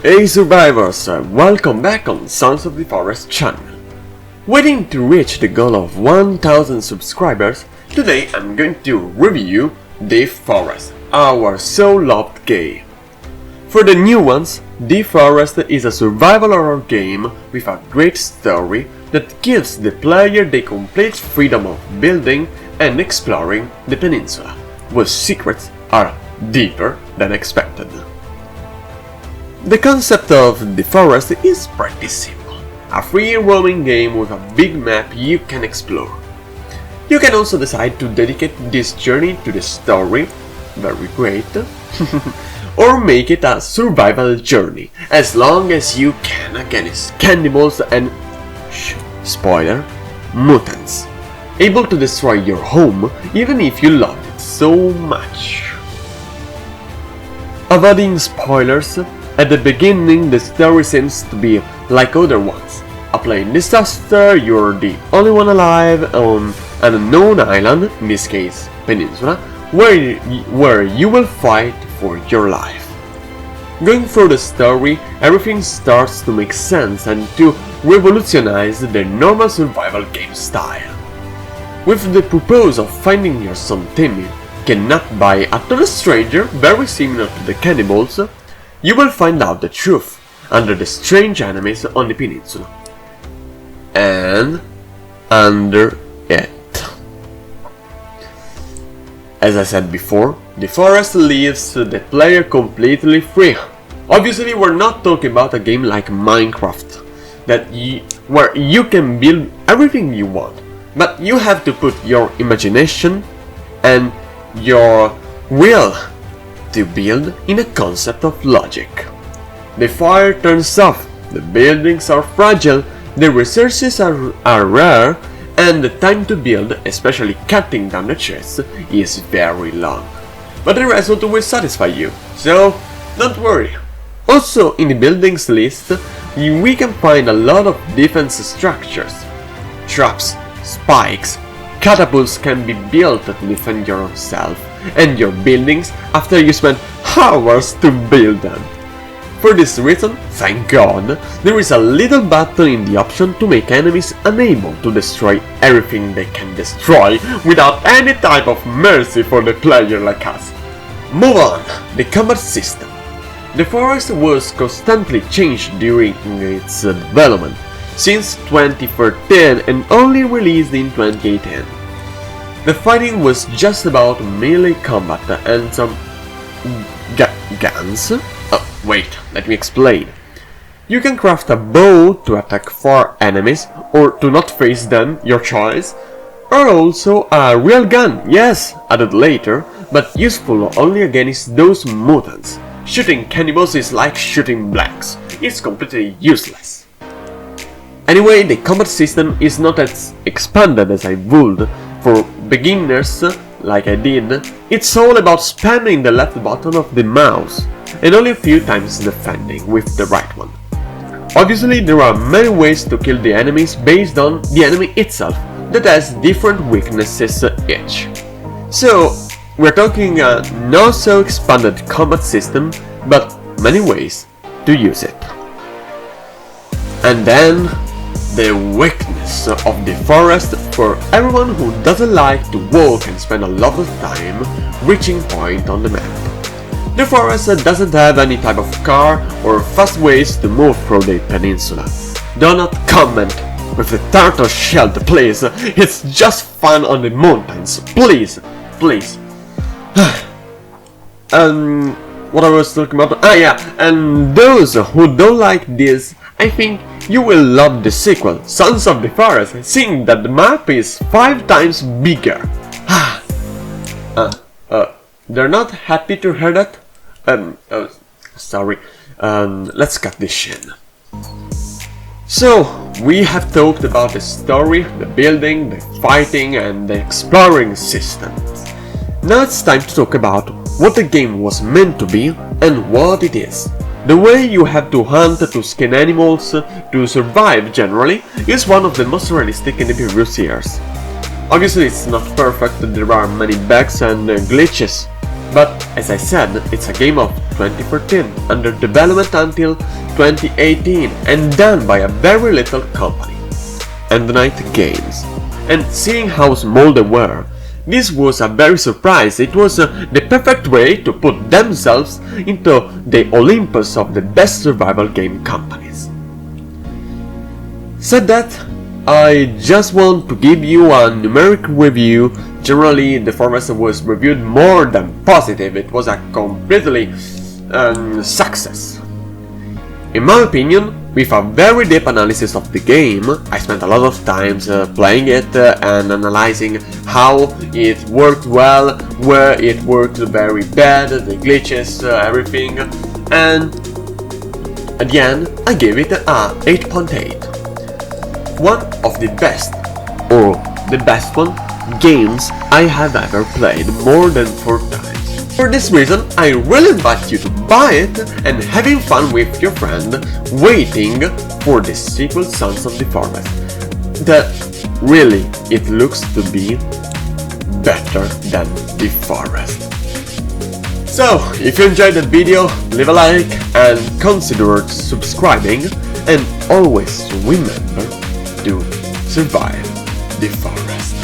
Hey survivors, welcome back on Sons of the Forest channel. Waiting to reach the goal of 1000 subscribers, today I'm going to review The Forest, our so loved game. For the new ones, The Forest is a survival horror game with a great story that gives the player the complete freedom of building and exploring the peninsula, whose secrets are deeper than expected. The concept of The Forest is pretty simple. A free roaming game with a big map you can explore. You can also decide to dedicate this journey to the story, very great, or make it a survival journey, as long as you can against cannibals and, spoiler, mutants, able to destroy your home even if you loved it so much. Avoiding spoilers, at the beginning the story seems to be like other ones. A plane disaster, you're the only one alive on an unknown island, in this case peninsula, where you will fight for your life. Going through the story, everything starts to make sense and to revolutionize the normal survival game style. With the purpose of finding your son Timmy, kidnapped by a total stranger very similar to the cannibals, you will find out the truth under the strange enemies on the peninsula. And under it. As I said before, The Forest leaves the player completely free. Obviously we're not talking about a game like Minecraft, where you can build everything you want, but you have to put your imagination and your will to build in a concept of logic. The fire turns off, the buildings are fragile, the resources are rare, and the time to build, especially cutting down the trees, is very long. But the result will satisfy you, so don't worry. Also in the buildings list, we can find a lot of defense structures. Traps, spikes, catapults can be built to defend yourself and your buildings after you spend hours to build them. For this reason, thank God, there is a little button in the option to make enemies unable to destroy everything they can destroy without any type of mercy for the player like us. Move on, the combat system. The Forest was constantly changed during its development, since 2013 and only released in 2018. The fighting was just about melee combat and some guns. Oh, wait, let me explain. You can craft a bow to attack 4 enemies or to not face them, your choice, or also a real gun, yes, added later, but useful only against those mutants. Shooting cannibals is like shooting blanks, it's completely useless. Anyway, the combat system is not as expanded as I would. For beginners, like I did, it's all about spamming the left button of the mouse, and only a few times defending with the right one. Obviously there are many ways to kill the enemies based on the enemy itself, that has different weaknesses each. So, we're talking a not so expanded combat system, but many ways to use it. And then, the weakness of The Forest for everyone who doesn't like to walk and spend a lot of time reaching point on the map. The Forest doesn't have any type of car or fast ways to move through the peninsula. Do not comment with the turtle shell, please, it's just fun on the mountains, please, please. What I was talking about? And those who don't like this, I think you will love the sequel, Sons of the Forest, seeing that the map is 5 times bigger. They're not happy to hear that? Sorry. Let's cut this shit. So, we have talked about the story, the building, the fighting, and the exploring system. Now it's time to talk about what the game was meant to be and what it is. The way you have to hunt to skin animals to survive generally is one of the most realistic in the previous years. Obviously it's not perfect, there are many bugs and glitches, But as I said, it's a game of 2014, under development until 2018 and done by a very little company, Endnight Games. And seeing how small they were, this was a very surprise. It was the perfect way to put themselves into the Olympus of the best survival game companies. Said that, I just want to give you a numeric review. Generally, The Forest was reviewed more than positive. It was a completely success. In my opinion, with a very deep analysis of the game, I spent a lot of time playing it and analyzing how it worked well, where it worked very bad, the glitches, everything, and at the end I gave it a 8.8. One of the best, or the best one, games I have ever played more than 4 times. For this reason, I really invite you to buy it and having fun with your friend, waiting for the sequel Sons of the Forest. That really, it looks to be better than The Forest. So, if you enjoyed the video, leave a like and consider subscribing, and always remember to survive the forest.